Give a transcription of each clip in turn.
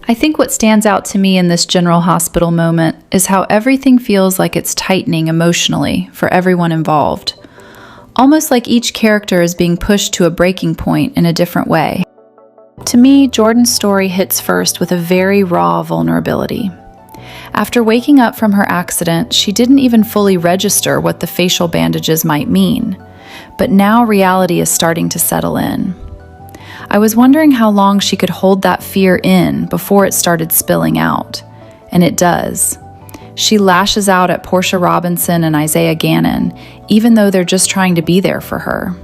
I think what stands out to me in this General Hospital moment is how everything feels like it's tightening emotionally for everyone involved. Almost like each character is being pushed to a breaking point in a different way. To me, Jordan's story hits first with a very raw vulnerability. After waking up from her accident, she didn't even fully register what the facial bandages might mean. But now reality is starting to settle in. I was wondering how long she could hold that fear in before it started spilling out. And it does. She lashes out at Portia Robinson and Isaiah Gannon, even though they're just trying to be there for her.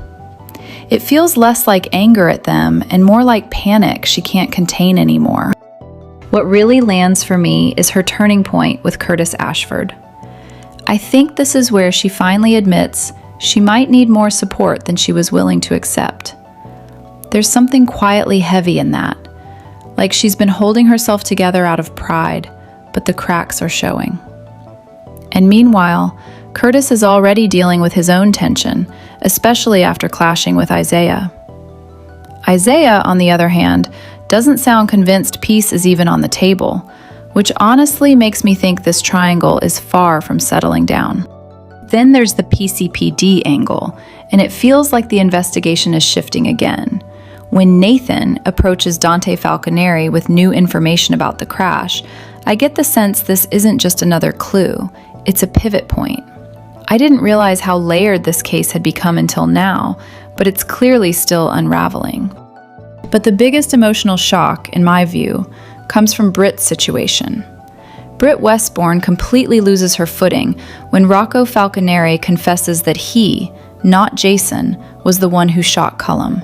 It feels less like anger at them and more like panic she can't contain anymore. What really lands for me is her turning point with Curtis Ashford. I think this is where she finally admits she might need more support than she was willing to accept. There's something quietly heavy in that, like she's been holding herself together out of pride, but the cracks are showing. And meanwhile, Curtis is already dealing with his own tension, especially after clashing with Isaiah. Isaiah, on the other hand, doesn't sound convinced peace is even on the table, which honestly makes me think this triangle is far from settling down. Then there's the PCPD angle, and it feels like the investigation is shifting again. When Nathan approaches Dante Falconeri with new information about the crash, I get the sense this isn't just another clue, it's a pivot point. I didn't realize how layered this case had become until now, but it's clearly still unraveling. But the biggest emotional shock, in my view, comes from Britt's situation. Britt Westbourne completely loses her footing when Rocco Falconeri confesses that he, not Jason, was the one who shot Cullum.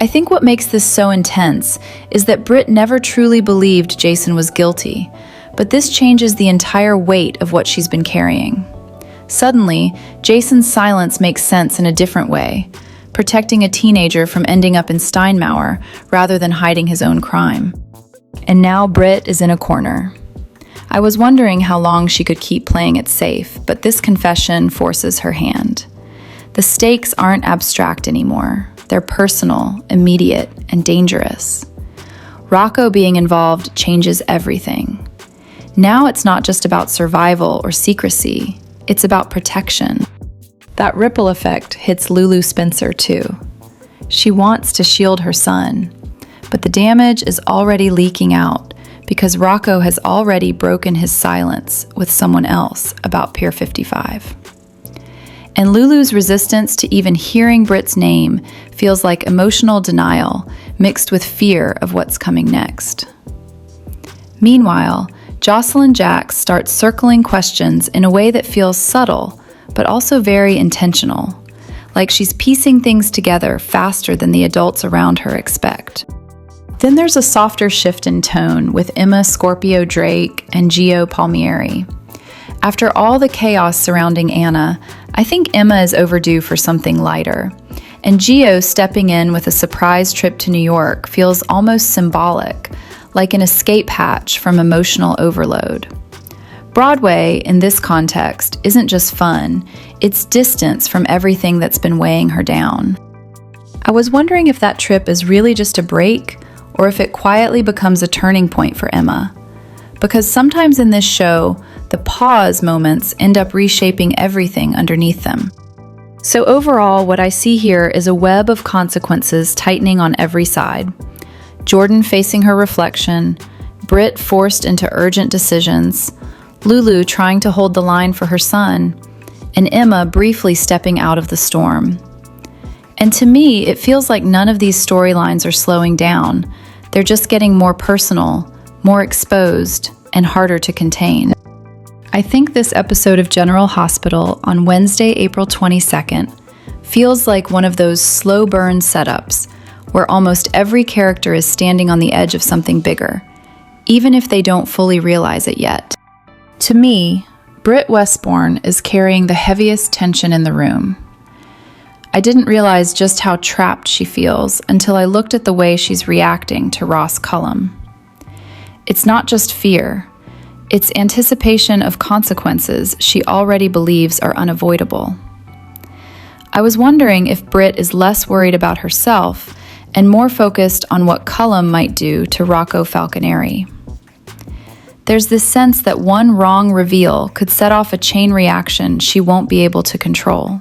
I think what makes this so intense is that Britt never truly believed Jason was guilty, but this changes the entire weight of what she's been carrying. Suddenly, Jason's silence makes sense in a different way, protecting a teenager from ending up in Steinmauer rather than hiding his own crime. And now Britt is in a corner. I was wondering how long she could keep playing it safe, but this confession forces her hand. The stakes aren't abstract anymore. They're personal, immediate, and dangerous. Rocco being involved changes everything. Now it's not just about survival or secrecy, it's about protection. That ripple effect hits Lulu Spencer too. She wants to shield her son, but the damage is already leaking out because Rocco has already broken his silence with someone else about Pier 55. And Lulu's resistance to even hearing Britt's name feels like emotional denial mixed with fear of what's coming next. Meanwhile, Jocelyn Jacks starts circling questions in a way that feels subtle, but also very intentional, like she's piecing things together faster than the adults around her expect. Then there's a softer shift in tone with Emma Scorpio Drake and Gio Palmieri. After all the chaos surrounding Anna, I think Emma is overdue for something lighter, and Gio stepping in with a surprise trip to New York feels almost symbolic, like an escape hatch from emotional overload. Broadway, in this context, isn't just fun, it's distance from everything that's been weighing her down. I was wondering if that trip is really just a break, or if it quietly becomes a turning point for Emma. Because sometimes in this show, the pause moments end up reshaping everything underneath them. So overall, what I see here is a web of consequences tightening on every side. Jordan facing her reflection, Britt forced into urgent decisions, Lulu trying to hold the line for her son, and Emma briefly stepping out of the storm. And to me, it feels like none of these storylines are slowing down. They're just getting more personal, more exposed, and harder to contain. I think this episode of General Hospital on Wednesday, April 22nd, feels like one of those slow burn setups where almost every character is standing on the edge of something bigger, even if they don't fully realize it yet. To me, Britt Westbourne is carrying the heaviest tension in the room. I didn't realize just how trapped she feels until I looked at the way she's reacting to Ross Cullum. It's not just fear, it's anticipation of consequences she already believes are unavoidable. I was wondering if Britt is less worried about herself and more focused on what Cullum might do to Rocco Falconeri. There's this sense that one wrong reveal could set off a chain reaction she won't be able to control.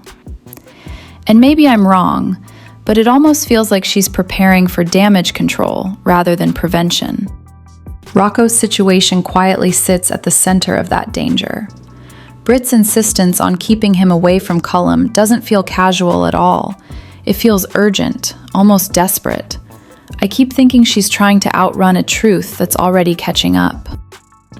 And maybe I'm wrong, but it almost feels like she's preparing for damage control rather than prevention. Rocco's situation quietly sits at the center of that danger. Britt's insistence on keeping him away from Cullum doesn't feel casual at all. It feels urgent, almost desperate. I keep thinking she's trying to outrun a truth that's already catching up.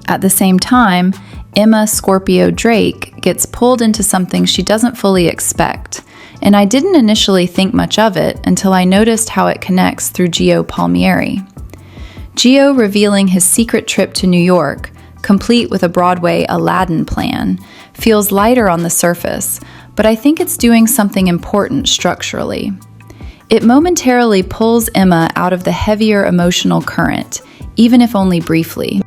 At the same time, Emma Scorpio Drake gets pulled into something she doesn't fully expect, and I didn't initially think much of it until I noticed how it connects through Gio Palmieri. Gio revealing his secret trip to New York, complete with a Broadway Aladdin plan, feels lighter on the surface, but I think it's doing something important structurally. It momentarily pulls Emma out of the heavier emotional current, even if only briefly.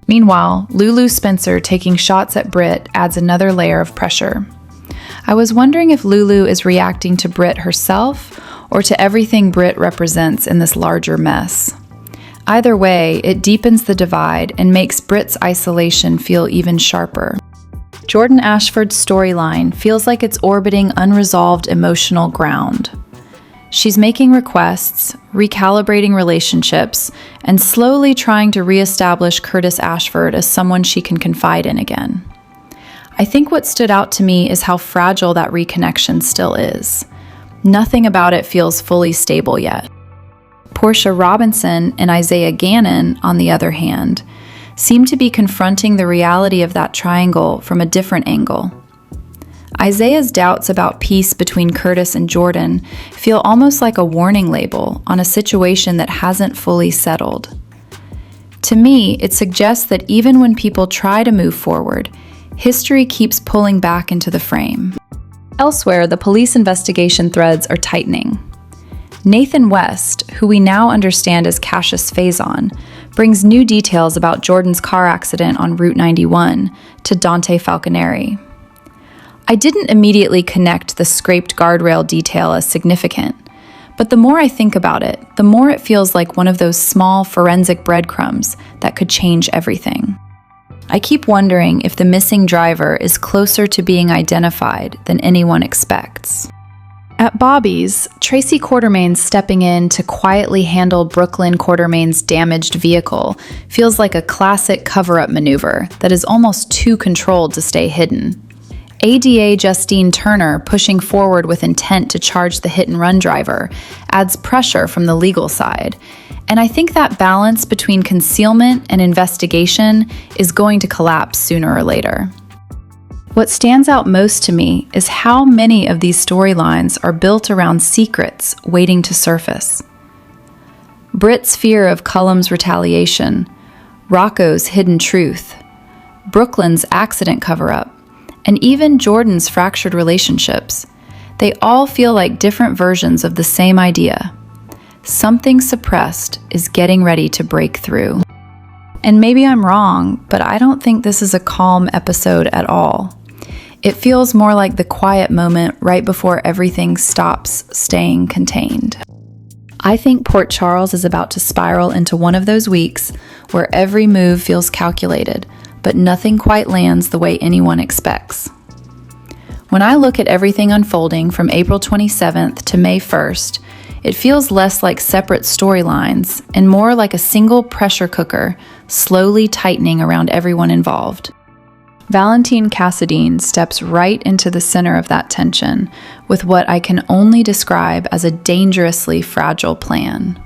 Meanwhile, Lulu Spencer taking shots at Britt adds another layer of pressure. I was wondering if Lulu is reacting to Britt herself or to everything Britt represents in this larger mess. Either way, it deepens the divide and makes Britt's isolation feel even sharper. Jordan Ashford's storyline feels like it's orbiting unresolved emotional ground. She's making requests, recalibrating relationships, and slowly trying to reestablish Curtis Ashford as someone she can confide in again. I think what stood out to me is how fragile that reconnection still is. Nothing about it feels fully stable yet. Portia Robinson and Isaiah Gannon, on the other hand, seem to be confronting the reality of that triangle from a different angle. Isaiah's doubts about peace between Curtis and Jordan feel almost like a warning label on a situation that hasn't fully settled. To me, it suggests that even when people try to move forward, history keeps pulling back into the frame. Elsewhere, the police investigation threads are tightening. Nathan West, who we now understand as Cassius Faison, brings new details about Jordan's car accident on Route 91 to Dante Falconeri. I didn't immediately connect the scraped guardrail detail as significant, but the more I think about it, the more it feels like one of those small forensic breadcrumbs that could change everything. I keep wondering if the missing driver is closer to being identified than anyone expects. At Bobby's, Tracy Quartermaine stepping in to quietly handle Brooklyn Quartermaine's damaged vehicle feels like a classic cover-up maneuver that is almost too controlled to stay hidden. ADA Justine Turner pushing forward with intent to charge the hit-and-run driver adds pressure from the legal side, and I think that balance between concealment and investigation is going to collapse sooner or later. What stands out most to me is how many of these storylines are built around secrets waiting to surface. Britt's fear of Cullum's retaliation, Rocco's hidden truth, Brooklyn's accident cover-up, and even Jordan's fractured relationships, they all feel like different versions of the same idea. Something suppressed is getting ready to break through. And maybe I'm wrong, but I don't think this is a calm episode at all. It feels more like the quiet moment right before everything stops staying contained. I think Port Charles is about to spiral into one of those weeks where every move feels calculated, but nothing quite lands the way anyone expects. When I look at everything unfolding from April 27th to May 1st, it feels less like separate storylines and more like a single pressure cooker slowly tightening around everyone involved. Valentine Cassadine steps right into the center of that tension with what I can only describe as a dangerously fragile plan.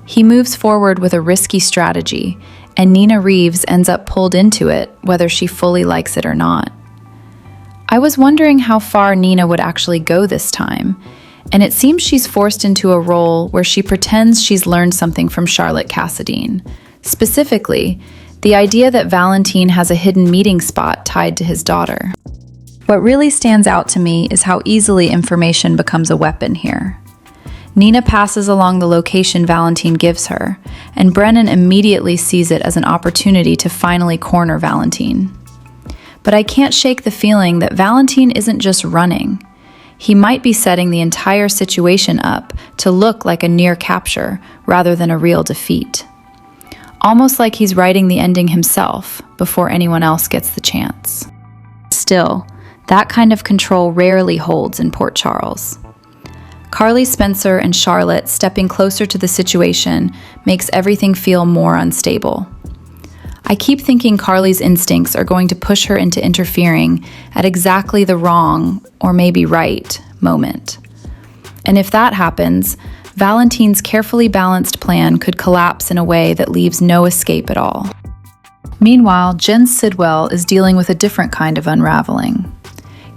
He moves forward with a risky strategy, and Nina Reeves ends up pulled into it, whether she fully likes it or not. I was wondering how far Nina would actually go this time, and it seems she's forced into a role where she pretends she's learned something from Charlotte Cassadine. Specifically, the idea that Valentine has a hidden meeting spot tied to his daughter. What really stands out to me is how easily information becomes a weapon here. Nina passes along the location Valentine gives her, and Brennan immediately sees it as an opportunity to finally corner Valentine. But I can't shake the feeling that Valentine isn't just running. he might be setting the entire situation up to look like a near capture rather than a real defeat. Almost like he's writing the ending himself before anyone else gets the chance. Still, that kind of control rarely holds in Port Charles. Carly Spencer and Charlotte stepping closer to the situation makes everything feel more unstable. I keep thinking Carly's instincts are going to push her into interfering at exactly the wrong, or maybe right, moment. And if that happens, Valentine's carefully balanced plan could collapse in a way that leaves no escape at all. Meanwhile, Jen Sidwell is dealing with a different kind of unraveling.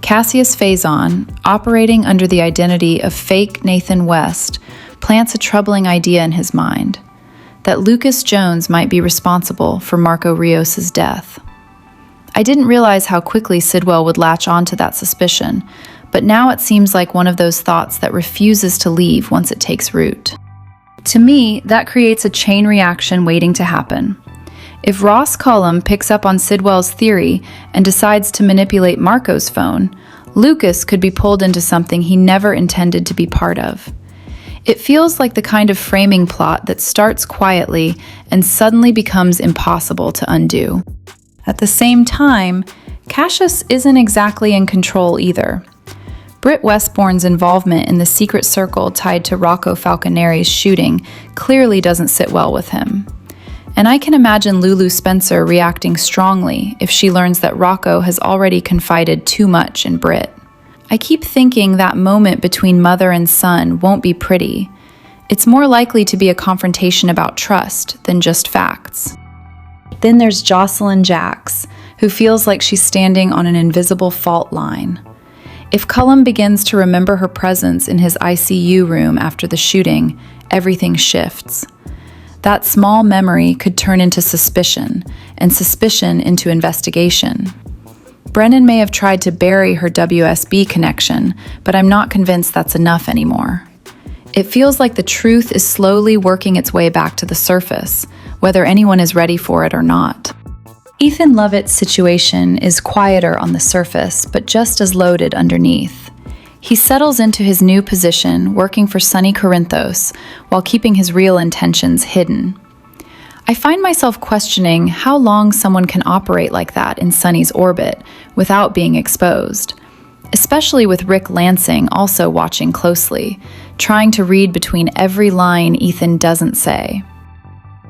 Cassius Faison, operating under the identity of fake Nathan West, plants a troubling idea in his mind, that Lucas Jones might be responsible for Marco Rios' death. I didn't realize how quickly Sidwell would latch on to that suspicion, but now it seems like one of those thoughts that refuses to leave once it takes root. To me, that creates a chain reaction waiting to happen. If Ross Cullum picks up on Sidwell's theory and decides to manipulate Marco's phone, Lucas could be pulled into something he never intended to be part of. It feels like the kind of framing plot that starts quietly and suddenly becomes impossible to undo. At the same time, Cassius isn't exactly in control either. Britt Westbourne's involvement in the secret circle tied to Rocco Falconeri's shooting clearly doesn't sit well with him. And I can imagine Lulu Spencer reacting strongly if she learns that Rocco has already confided too much in Britt. I keep thinking that moment between mother and son won't be pretty. It's more likely to be a confrontation about trust than just facts. Then there's Jocelyn Jacks, who feels like she's standing on an invisible fault line. If Cullum begins to remember her presence in his ICU room after the shooting, everything shifts. That small memory could turn into suspicion, and suspicion into investigation. Brennan may have tried to bury her WSB connection, but I'm not convinced that's enough anymore. It feels like the truth is slowly working its way back to the surface, whether anyone is ready for it or not. Ethan Lovett's situation is quieter on the surface, but just as loaded underneath. He settles into his new position, working for Sonny Corinthos, while keeping his real intentions hidden. I find myself questioning how long someone can operate like that in Sonny's orbit without being exposed, especially with Rick Lansing also watching closely, trying to read between every line Ethan doesn't say.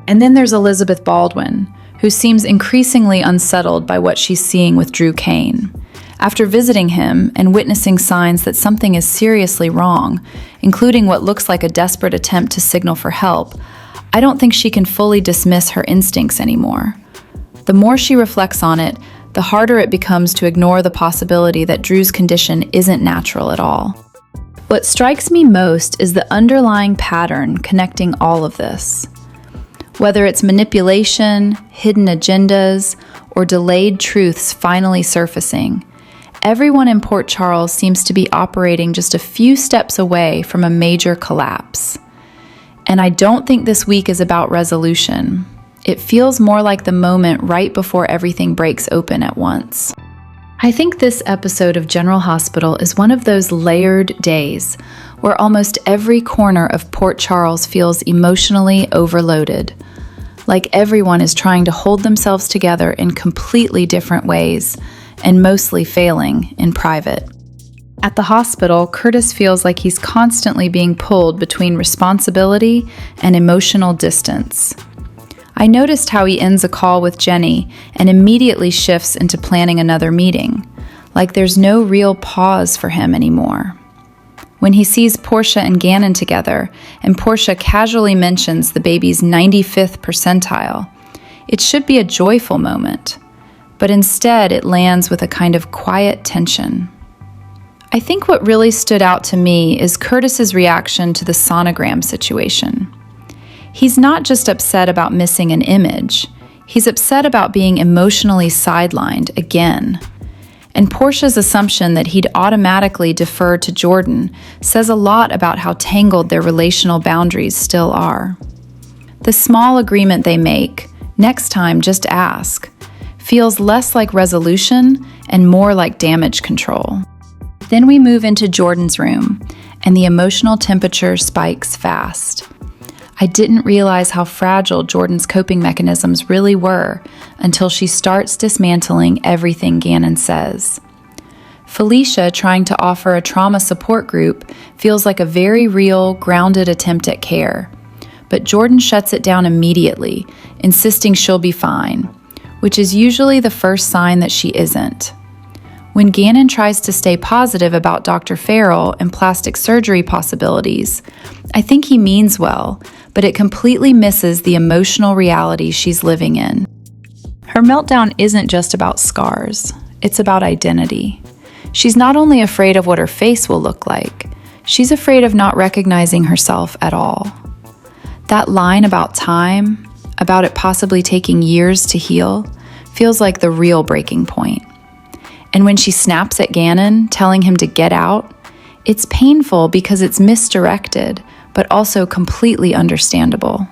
And then there's Elizabeth Baldwin, who seems increasingly unsettled by what she's seeing with Drew Kane. After visiting him and witnessing signs that something is seriously wrong, including what looks like a desperate attempt to signal for help, I don't think she can fully dismiss her instincts anymore. The more she reflects on it, the harder it becomes to ignore the possibility that Drew's condition isn't natural at all. What strikes me most is the underlying pattern connecting all of this. Whether it's manipulation, hidden agendas, or delayed truths finally surfacing, everyone in Port Charles seems to be operating just a few steps away from a major collapse. And I don't think this week is about resolution. It feels more like the moment right before everything breaks open at once. I think this episode of General Hospital is one of those layered days where almost every corner of Port Charles feels emotionally overloaded. Like everyone is trying to hold themselves together in completely different ways, and mostly failing in private. At the hospital, Curtis feels like he's constantly being pulled between responsibility and emotional distance. I noticed how he ends a call with Jenny and immediately shifts into planning another meeting, like there's no real pause for him anymore. When he sees Portia and Gannon together, and Portia casually mentions the baby's 95th percentile, it should be a joyful moment, but instead it lands with a kind of quiet tension. I think what really stood out to me is Curtis's reaction to the sonogram situation. He's not just upset about missing an image, he's upset about being emotionally sidelined again. And Portia's assumption that he'd automatically defer to Jordan says a lot about how tangled their relational boundaries still are. The small agreement they make, next time just ask, feels less like resolution and more like damage control. Then we move into Jordan's room, and the emotional temperature spikes fast. I didn't realize how fragile Jordan's coping mechanisms really were until she starts dismantling everything Gannon says. Felicia trying to offer a trauma support group feels like a very real, grounded attempt at care. But Jordan shuts it down immediately, insisting she'll be fine, which is usually the first sign that she isn't. When Gannon tries to stay positive about Dr. Farrell and plastic surgery possibilities, I think he means well, but it completely misses the emotional reality she's living in. Her meltdown isn't just about scars, it's about identity. She's not only afraid of what her face will look like, she's afraid of not recognizing herself at all. That line about time, about it possibly taking years to heal, feels like the real breaking point. And when she snaps at Gannon, telling him to get out, it's painful because it's misdirected, but also completely understandable.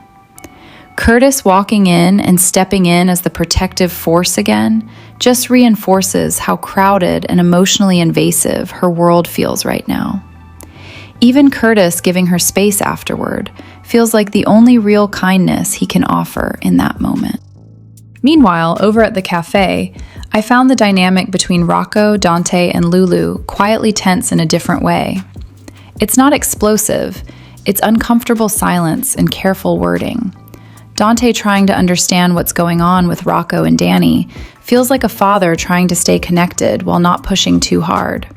Curtis walking in and stepping in as the protective force again just reinforces how crowded and emotionally invasive her world feels right now. Even Curtis giving her space afterward feels like the only real kindness he can offer in that moment. Meanwhile, over at the cafe, I found the dynamic between Rocco, Dante, and Lulu quietly tense in a different way. It's not explosive, it's uncomfortable silence and careful wording. Dante trying to understand what's going on with Rocco and Danny feels like a father trying to stay connected while not pushing too hard.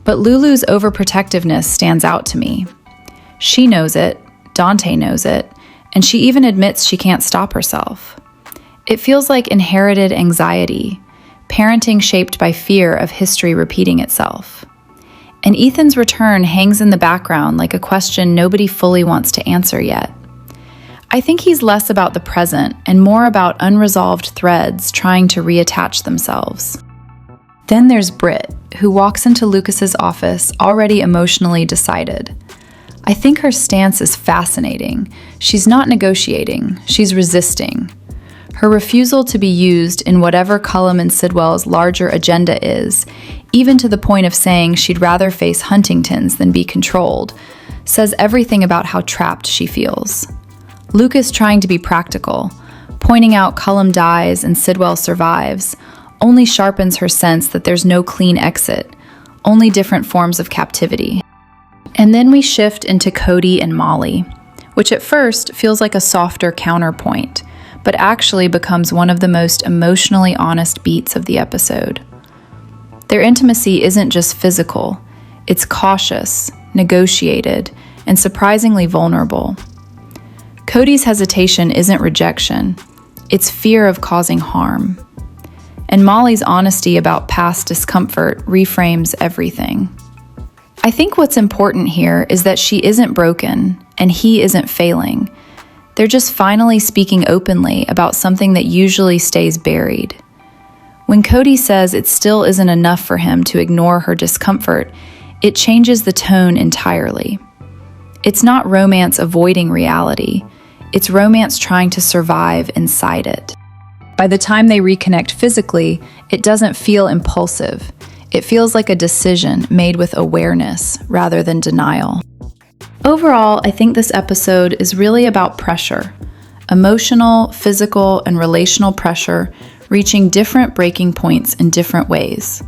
But Lulu's overprotectiveness stands out to me. She knows it, Dante knows it, and she even admits she can't stop herself. It feels like inherited anxiety, parenting shaped by fear of history repeating itself. And Ethan's return hangs in the background like a question nobody fully wants to answer yet. I think he's less about the present and more about unresolved threads trying to reattach themselves. Then there's Britt, who walks into Lucas's office already emotionally decided. I think her stance is fascinating. She's not negotiating, she's resisting. Her refusal to be used in whatever Cullum and Sidwell's larger agenda is, even to the point of saying she'd rather face Huntington's than be controlled, says everything about how trapped she feels. Lucas trying to be practical, pointing out Cullum dies and Sidwell survives, only sharpens her sense that there's no clean exit, only different forms of captivity. And then we shift into Cody and Molly, which at first feels like a softer counterpoint, but actually becomes one of the most emotionally honest beats of the episode. Their intimacy isn't just physical, it's cautious, negotiated, and surprisingly vulnerable. Cody's hesitation isn't rejection, it's fear of causing harm. And Molly's honesty about past discomfort reframes everything. I think what's important here is that she isn't broken and he isn't failing. They're just finally speaking openly about something that usually stays buried. When Cody says it still isn't enough for him to ignore her discomfort, it changes the tone entirely. It's not romance avoiding reality. It's romance trying to survive inside it. By the time they reconnect physically, it doesn't feel impulsive. It feels like a decision made with awareness rather than denial. Overall, I think this episode is really about pressure. Emotional, physical, and relational pressure reaching different breaking points in different ways.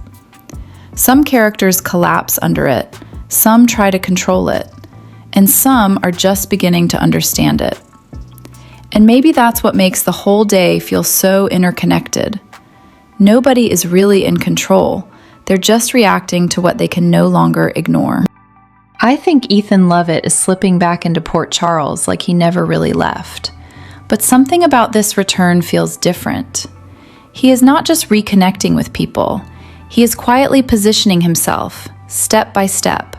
Some characters collapse under it, some try to control it, and some are just beginning to understand it. And maybe that's what makes the whole day feel so interconnected. Nobody is really in control. They're just reacting to what they can no longer ignore. I think Ethan Lovett is slipping back into Port Charles like he never really left. But something about this return feels different. He is not just reconnecting with people. He is quietly positioning himself, step by step,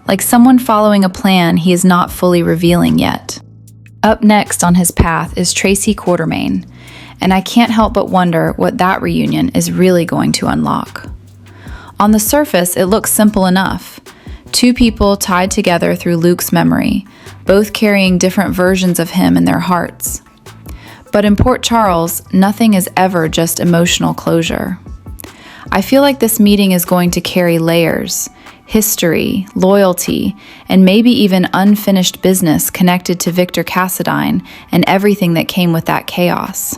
like someone following a plan he is not fully revealing yet. Up next on his path is Tracy Quartermain, and I can't help but wonder what that reunion is really going to unlock. On the surface, it looks simple enough. Two people tied together through Luke's memory, both carrying different versions of him in their hearts. But in Port Charles, nothing is ever just emotional closure. I feel like this meeting is going to carry layers, history, loyalty, and maybe even unfinished business connected to Victor Cassadine and everything that came with that chaos.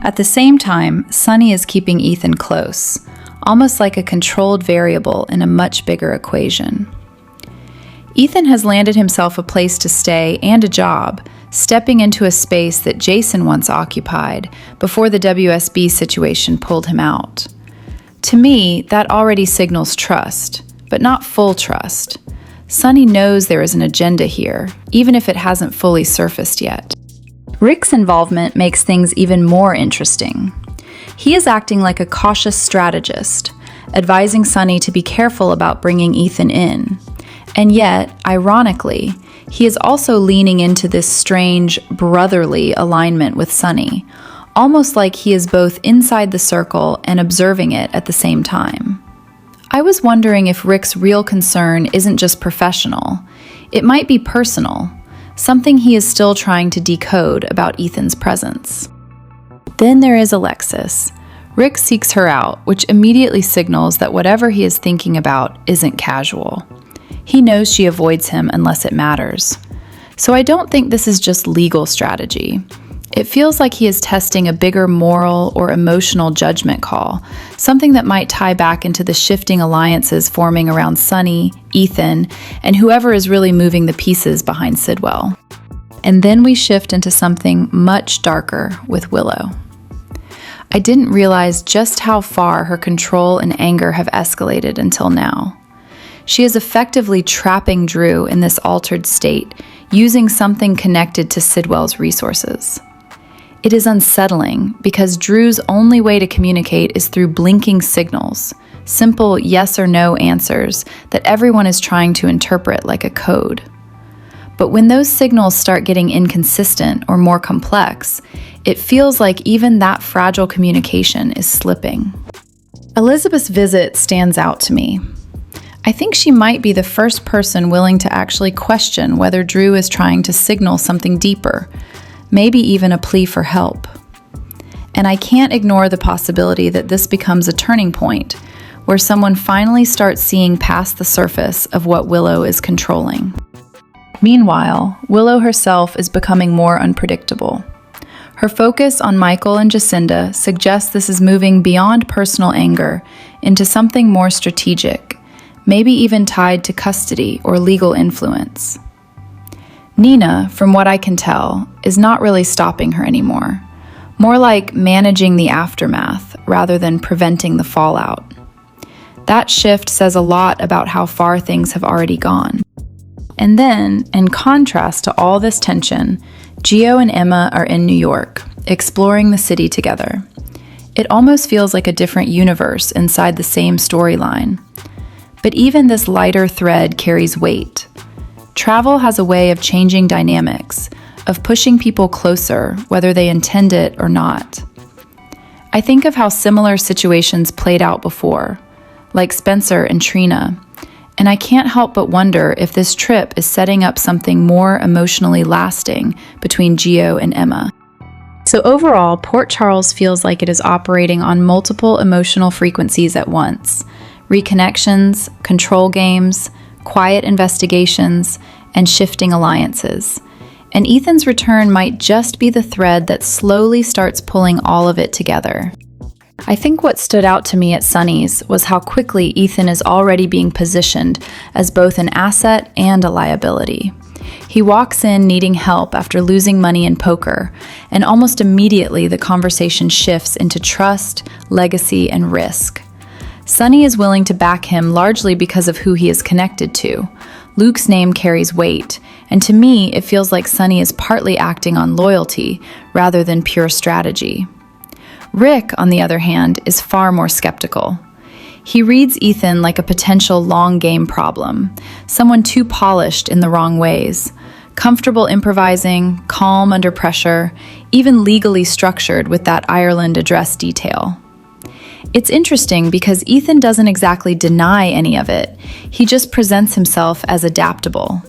At the same time, Sunny is keeping Ethan close, almost like a controlled variable in a much bigger equation. Ethan has landed himself a place to stay and a job, stepping into a space that Jason once occupied before the WSB situation pulled him out. To me, that already signals trust, but not full trust. Sunny knows there is an agenda here, even if it hasn't fully surfaced yet. Rick's involvement makes things even more interesting. He is acting like a cautious strategist, advising Sunny to be careful about bringing Ethan in. And yet, ironically, he is also leaning into this strange, brotherly alignment with Sunny, almost like he is both inside the circle and observing it at the same time. I was wondering if Rick's real concern isn't just professional. It might be personal, something he is still trying to decode about Ethan's presence. Then there is Alexis. Rick seeks her out, which immediately signals that whatever he is thinking about isn't casual. He knows she avoids him unless it matters. So I don't think this is just legal strategy. It feels like he is testing a bigger moral or emotional judgment call, something that might tie back into the shifting alliances forming around Sunny, Ethan, and whoever is really moving the pieces behind Sidwell. And then we shift into something much darker with Willow. I didn't realize just how far her control and anger have escalated until now. She is effectively trapping Drew in this altered state, using something connected to Sidwell's resources. It is unsettling because Drew's only way to communicate is through blinking signals, simple yes or no answers that everyone is trying to interpret like a code. But when those signals start getting inconsistent or more complex, it feels like even that fragile communication is slipping. Elizabeth's visit stands out to me. I think she might be the first person willing to actually question whether Drew is trying to signal something deeper, maybe even a plea for help. And I can't ignore the possibility that this becomes a turning point, where someone finally starts seeing past the surface of what Willow is controlling. Meanwhile, Willow herself is becoming more unpredictable. Her focus on Michael and Jacinda suggests this is moving beyond personal anger into something more strategic, maybe even tied to custody or legal influence. Nina, from what I can tell, is not really stopping her anymore, more like managing the aftermath rather than preventing the fallout. That shift says a lot about how far things have already gone. And then, in contrast to all this tension, Gio and Emma are in New York, exploring the city together. It almost feels like a different universe inside the same storyline. But even this lighter thread carries weight. Travel has a way of changing dynamics, of pushing people closer, whether they intend it or not. I think of how similar situations played out before, like Spencer and Trina, and I can't help but wonder if this trip is setting up something more emotionally lasting between Gio and Emma. So overall, Port Charles feels like it is operating on multiple emotional frequencies at once: reconnections, control games, quiet investigations, and shifting alliances. And Ethan's return might just be the thread that slowly starts pulling all of it together. I think what stood out to me at Sunny's was how quickly Ethan is already being positioned as both an asset and a liability. He walks in needing help after losing money in poker, and almost immediately the conversation shifts into trust, legacy, and risk. Sunny is willing to back him largely because of who he is connected to. Luke's name carries weight, and to me, it feels like Sunny is partly acting on loyalty rather than pure strategy. Rick, on the other hand, is far more skeptical. He reads Ethan like a potential long-game problem, someone too polished in the wrong ways, comfortable improvising, calm under pressure, even legally structured with that Ireland address detail. It's interesting because Ethan doesn't exactly deny any of it. He just presents himself as adaptable.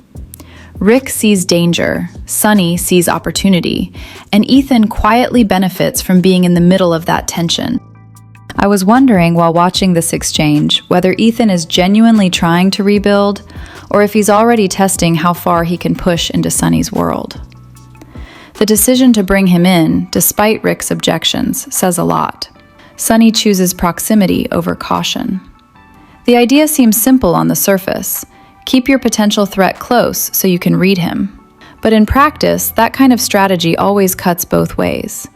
Rick sees danger, Sunny sees opportunity, and Ethan quietly benefits from being in the middle of that tension. I was wondering while watching this exchange whether Ethan is genuinely trying to rebuild or if he's already testing how far he can push into Sonny's world. The decision to bring him in, despite Rick's objections, says a lot. Sonny chooses proximity over caution. The idea seems simple on the surface. Keep your potential threat close so you can read him. But in practice, that kind of strategy always cuts both ways.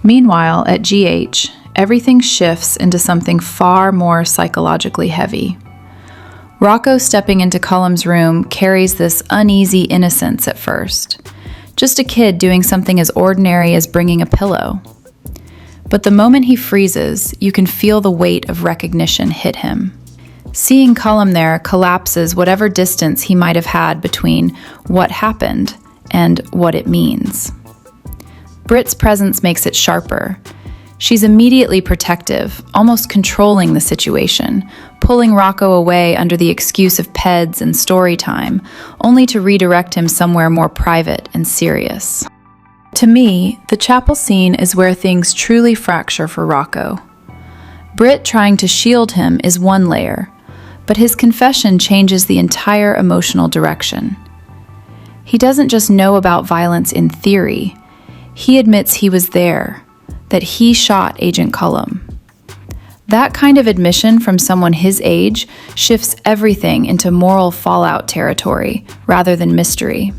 Meanwhile, at GH, everything shifts into something far more psychologically heavy. Rocco stepping into Cullum's room carries this uneasy innocence at first. Just a kid doing something as ordinary as bringing a pillow. But the moment he freezes, you can feel the weight of recognition hit him. Seeing Cullum there collapses whatever distance he might have had between what happened and what it means. Britt's presence makes it sharper. She's immediately protective, almost controlling the situation, pulling Rocco away under the excuse of peds and story time, only to redirect him somewhere more private and serious. To me, the chapel scene is where things truly fracture for Rocco. Britt trying to shield him is one layer, but his confession changes the entire emotional direction. He doesn't just know about violence in theory, he admits he was there, that he shot Agent Cullum. That kind of admission from someone his age shifts everything into moral fallout territory rather than mystery.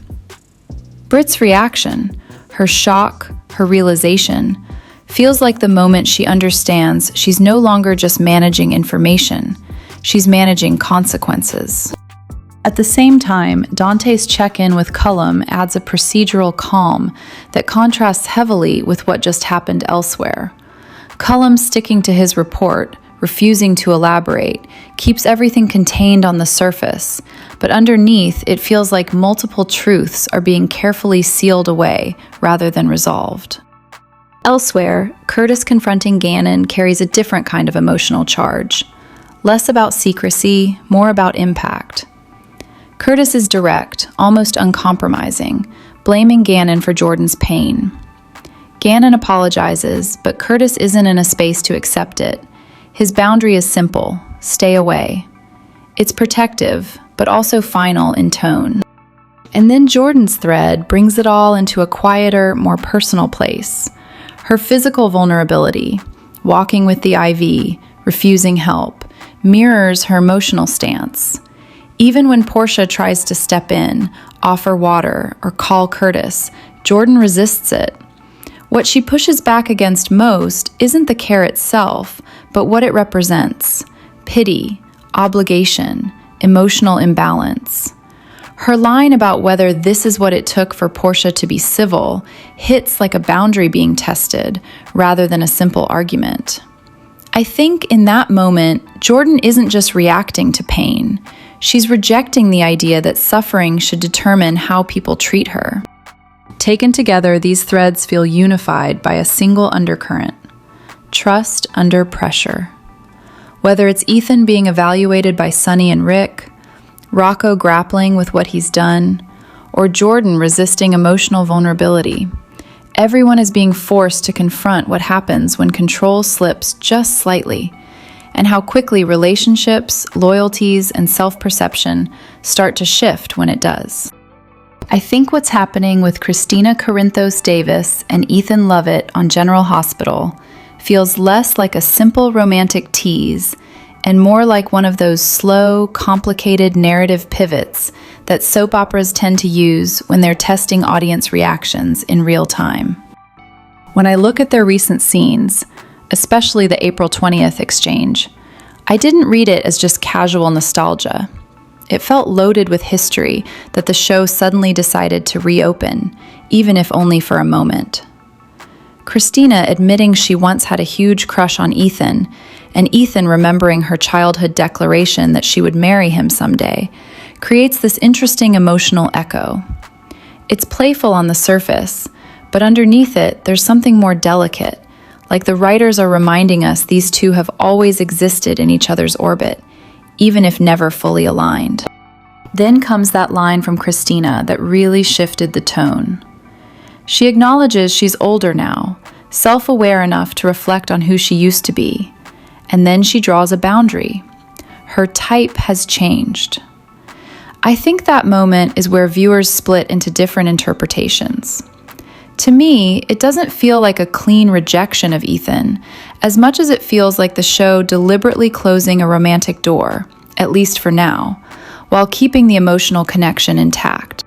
Britt's reaction, her shock, her realization, feels like the moment she understands she's no longer just managing information, she's managing consequences. At the same time, Dante's check-in with Cullum adds a procedural calm that contrasts heavily with what just happened elsewhere. Cullum sticking to his report, refusing to elaborate, keeps everything contained on the surface, but underneath it feels like multiple truths are being carefully sealed away rather than resolved. Elsewhere, Curtis confronting Gannon carries a different kind of emotional charge. Less about secrecy, more about impact. Curtis is direct, almost uncompromising, blaming Gannon for Jordan's pain. Gannon apologizes, but Curtis isn't in a space to accept it. His boundary is simple: stay away. It's protective, but also final in tone. And then Jordan's thread brings it all into a quieter, more personal place. Her physical vulnerability, walking with the IV, refusing help, mirrors her emotional stance. Even when Portia tries to step in, offer water, or call Curtis, Jordan resists it. What she pushes back against most isn't the care itself, but what it represents: pity, obligation, emotional imbalance. Her line about whether this is what it took for Portia to be civil hits like a boundary being tested rather than a simple argument. I think in that moment, Jordan isn't just reacting to pain. She's rejecting the idea that suffering should determine how people treat her. Taken together, these threads feel unified by a single undercurrent: trust under pressure. Whether it's Ethan being evaluated by Sonny and Rick, Rocco grappling with what he's done, or Jordan resisting emotional vulnerability, everyone is being forced to confront what happens when control slips just slightly, and how quickly relationships, loyalties, and self-perception start to shift when it does. I think what's happening with Christina Corinthos Davis and Ethan Lovett on General Hospital feels less like a simple romantic tease and more like one of those slow, complicated narrative pivots that soap operas tend to use when they're testing audience reactions in real time. When I look at their recent scenes, especially the April 20th exchange, I didn't read it as just casual nostalgia. It felt loaded with history that the show suddenly decided to reopen, even if only for a moment. Christina admitting she once had a huge crush on Ethan, and Ethan remembering her childhood declaration that she would marry him someday, creates this interesting emotional echo. It's playful on the surface, but underneath it, there's something more delicate, like the writers are reminding us these two have always existed in each other's orbit, even if never fully aligned. Then comes that line from Christina that really shifted the tone. She acknowledges she's older now, self-aware enough to reflect on who she used to be, And then she draws a boundary. Her type has changed. I think that moment is where viewers split into different interpretations. To me, it doesn't feel like a clean rejection of Ethan, as much as it feels like the show deliberately closing a romantic door, at least for now, while keeping the emotional connection intact.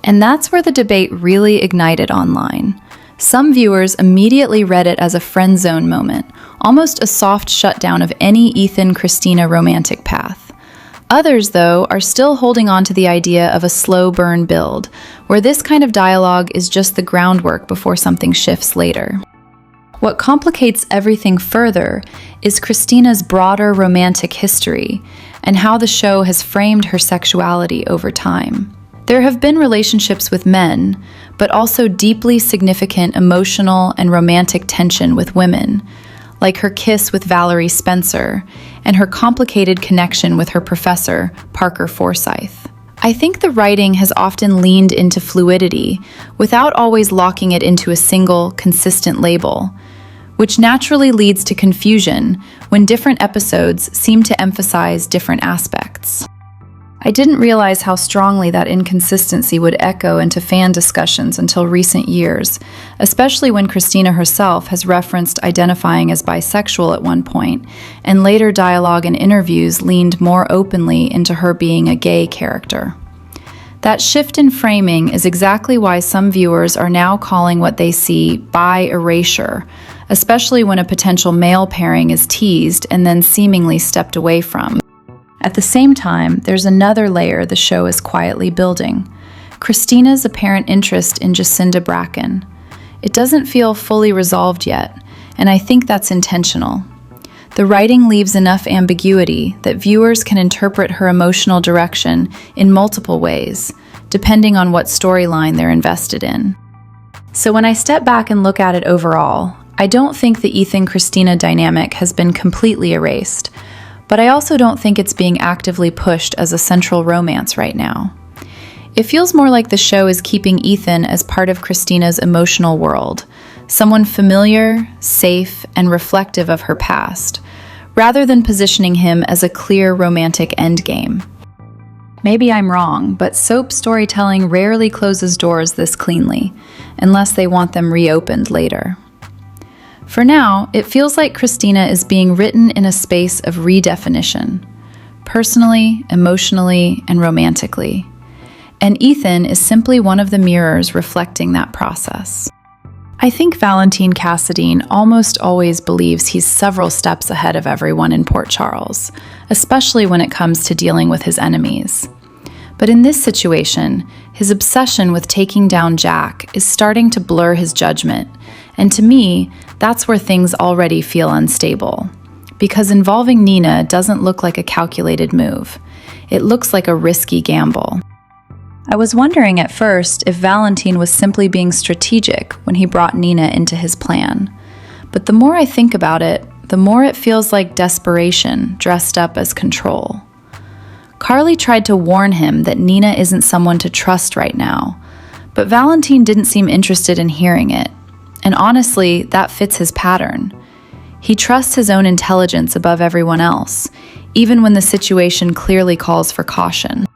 And that's where the debate really ignited online. Some viewers immediately read it as a friend zone moment, almost a soft shutdown of any Ethan-Christina romantic path. Others, though, are still holding on to the idea of a slow burn build, where this kind of dialogue is just the groundwork before something shifts later. What complicates everything further is Christina's broader romantic history and how the show has framed her sexuality over time. There have been relationships with men, but also deeply significant emotional and romantic tension with women, like her kiss with Valerie Spencer and her complicated connection with her professor, Parker Forsyth. I think the writing has often leaned into fluidity without always locking it into a single, consistent label, which naturally leads to confusion when different episodes seem to emphasize different aspects. I didn't realize how strongly that inconsistency would echo into fan discussions until recent years, especially when Christina herself has referenced identifying as bisexual at one point, and later dialogue and interviews leaned more openly into her being a gay character. That shift in framing is exactly why some viewers are now calling what they see bi erasure, especially when a potential male pairing is teased and then seemingly stepped away from. At the same time, there's another layer the show is quietly building: Christina's apparent interest in Jacinda Bracken. It doesn't feel fully resolved yet, and I think that's intentional. The writing leaves enough ambiguity that viewers can interpret her emotional direction in multiple ways, depending on what storyline they're invested in. So when I step back and look at it overall, I don't think the Ethan-Christina dynamic has been completely erased, but I also don't think it's being actively pushed as a central romance right now. It feels more like the show is keeping Ethan as part of Christina's emotional world, someone familiar, safe, and reflective of her past, rather than positioning him as a clear romantic endgame. Maybe I'm wrong, but soap storytelling rarely closes doors this cleanly, unless they want them reopened later. For now, it feels like Christina is being written in a space of redefinition, personally, emotionally, and romantically. And Ethan is simply one of the mirrors reflecting that process. I think Valentine Cassadine almost always believes he's several steps ahead of everyone in Port Charles, especially when it comes to dealing with his enemies. But in this situation, his obsession with taking down Jack is starting to blur his judgment, and to me, that's where things already feel unstable. Because involving Nina doesn't look like a calculated move. It looks like a risky gamble. I was wondering at first if Valentine was simply being strategic when he brought Nina into his plan. But the more I think about it, the more it feels like desperation dressed up as control. Carly tried to warn him that Nina isn't someone to trust right now, but Valentine didn't seem interested in hearing it. And honestly, that fits his pattern. He trusts his own intelligence above everyone else, even when the situation clearly calls for caution.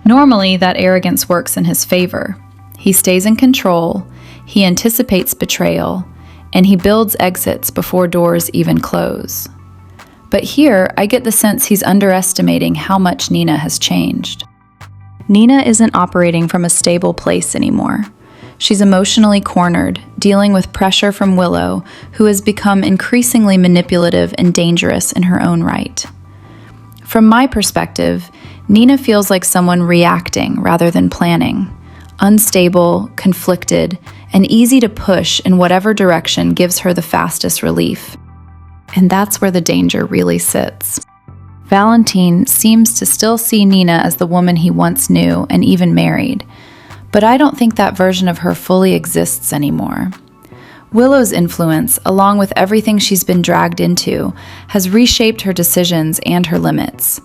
Normally, that arrogance works in his favor. He stays in control, he anticipates betrayal, and he builds exits before doors even close. But here, I get the sense he's underestimating how much Nina has changed. Nina isn't operating from a stable place anymore. She's emotionally cornered, dealing with pressure from Willow, who has become increasingly manipulative and dangerous in her own right. From my perspective, Nina feels like someone reacting rather than planning, unstable, conflicted, and easy to push in whatever direction gives her the fastest relief. And that's where the danger really sits. Valentine seems to still see Nina as the woman he once knew and even married, but I don't think that version of her fully exists anymore. Willow's influence, along with everything she's been dragged into, has reshaped her decisions and her limits.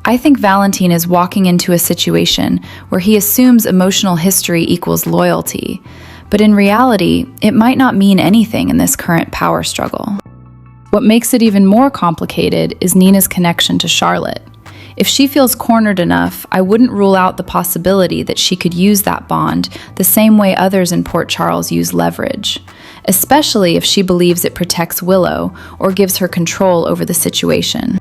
I think Valentine is walking into a situation where he assumes emotional history equals loyalty, but in reality, it might not mean anything in this current power struggle. What makes it even more complicated is Nina's connection to Charlotte. If she feels cornered enough, I wouldn't rule out the possibility that she could use that bond the same way others in Port Charles use leverage, especially if she believes it protects Willow or gives her control over the situation.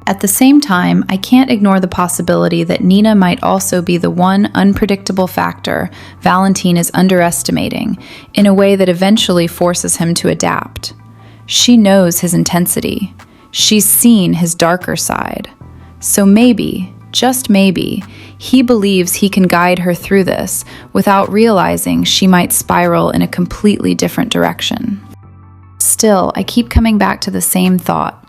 At the same time, I can't ignore the possibility that Nina might also be the one unpredictable factor Valentine is underestimating in a way that eventually forces him to adapt. She knows his intensity. She's seen his darker side. So maybe, just maybe, he believes he can guide her through this without realizing she might spiral in a completely different direction. Still, I keep coming back to the same thought.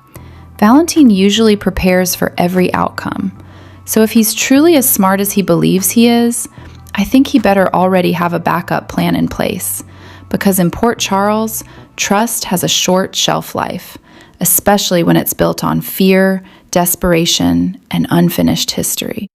Valentine usually prepares for every outcome. So if he's truly as smart as he believes he is, I think he better already have a backup plan in place. Because in Port Charles, trust has a short shelf life, especially when it's built on fear, desperation, and unfinished history.